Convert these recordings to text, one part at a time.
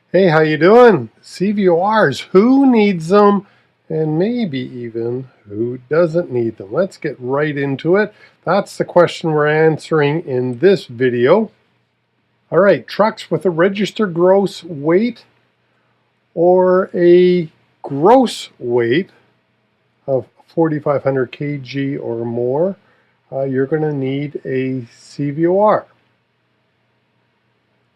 Hey, how you doing? CVORs, who needs them? And maybe even who doesn't need them? Let's get right into it. That's the question we're answering in this video. All right, trucks with a registered gross weight or a gross weight of 4,500 kg or more, you're going to need a CVOR.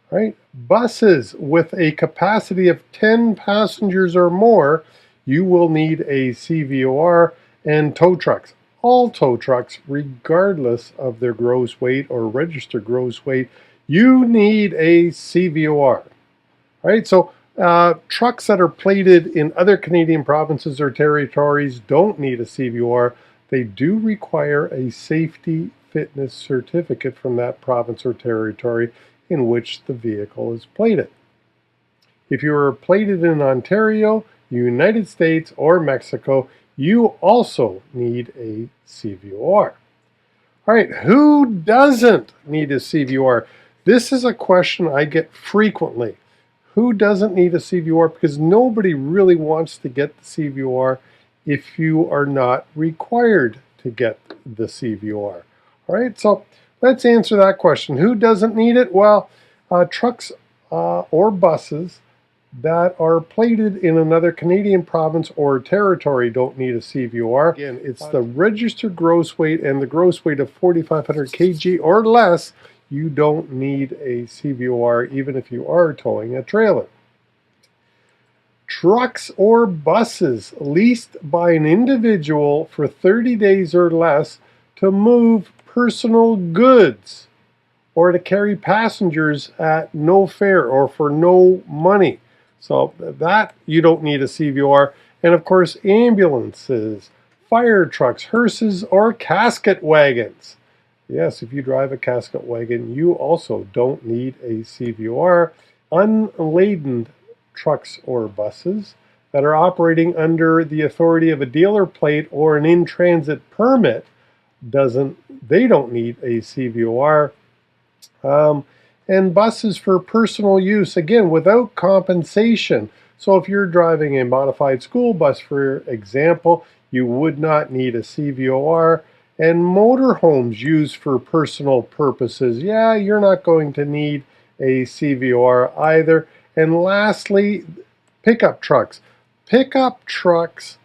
Right? Buses with a capacity of 10 passengers or more, you will need a CVOR, and tow trucks. All tow trucks, regardless of their gross weight or registered gross weight, you need a CVOR. Right? So trucks that are plated in other Canadian provinces or territories don't need a CVOR. They do require a safety fitness certificate from that province or territory in which the vehicle is plated. If you are plated in Ontario, United States, or Mexico, you also need a CVOR. All right, who doesn't need a CVOR? This is a question I get frequently. Who doesn't need a CVOR? Because nobody really wants to get the CVOR if you are not required to get the CVOR. All right, so let's answer that question. Who doesn't need it? Well, trucks or buses that are plated in another Canadian province or territory don't need a CVOR. Again, it's the registered gross weight and the gross weight of 4,500 kg or less. You don't need a CVOR even if you are towing a trailer. Trucks or buses leased by an individual for 30 days or less to move personal goods or to carry passengers at no fare or for no money. So that you don't need a CVOR. And of course, ambulances, fire trucks, hearses, or casket wagons. Yes, if you drive a casket wagon, you also don't need a CVOR. Unladen trucks or buses that are operating under the authority of a dealer plate or an in-transit permit they don't need a CVOR. And buses for personal use, again, without compensation. So if you're driving a modified school bus, for example, you would not need a CVOR. And motorhomes used for personal purposes, yeah, you're not going to need a CVOR either. And lastly, pickup trucks. Pickup trucks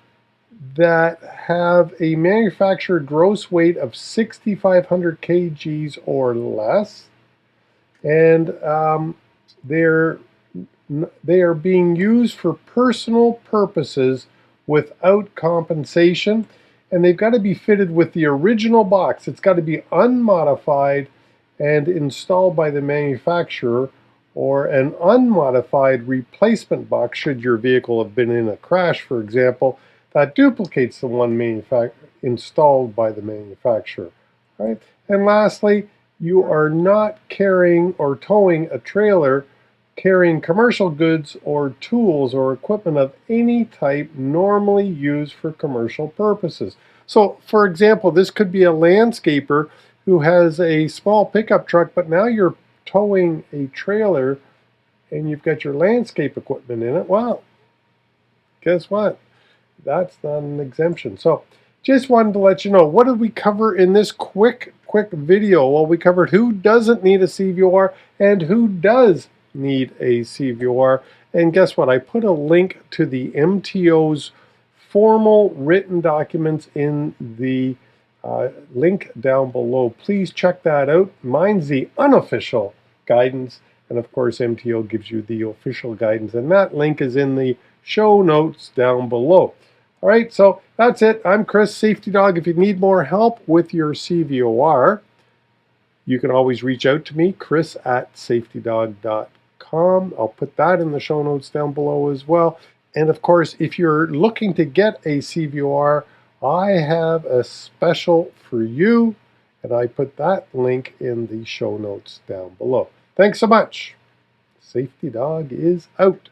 that have a manufactured gross weight of 6,500 kgs or less, and they are being used for personal purposes without compensation, and they've got to be fitted with the original box. It's got to be unmodified and installed by the manufacturer, or an unmodified replacement box should your vehicle have been in a crash, for example, that duplicates the one installed by the manufacturer. Right? And lastly, you are not carrying or towing a trailer carrying commercial goods or tools or equipment of any type normally used for commercial purposes. So, for example, this could be a landscaper who has a small pickup truck, but now you're towing a trailer and you've got your landscape equipment in it. Well, guess what? That's not an exemption. So just wanted to let you know, what did we cover in this quick video? Well, we covered who doesn't need a CVOR and who does need a CVOR. And guess what? I put a link to the MTO's formal written documents in the link down below. Please check that out. Mine's the unofficial guidance, and of course MTO gives you the official guidance, and that link is in the show notes down below. All right, so that's it. I'm Chris, Safety Dog. If you need more help with your CVOR, you can always reach out to me, chris@safetydog.com. I'll put that in the show notes down below as well. And of course, if you're looking to get a CVOR, I have a special for you, and I put that link in the show notes down below. Thanks so much. Safety Dog is out.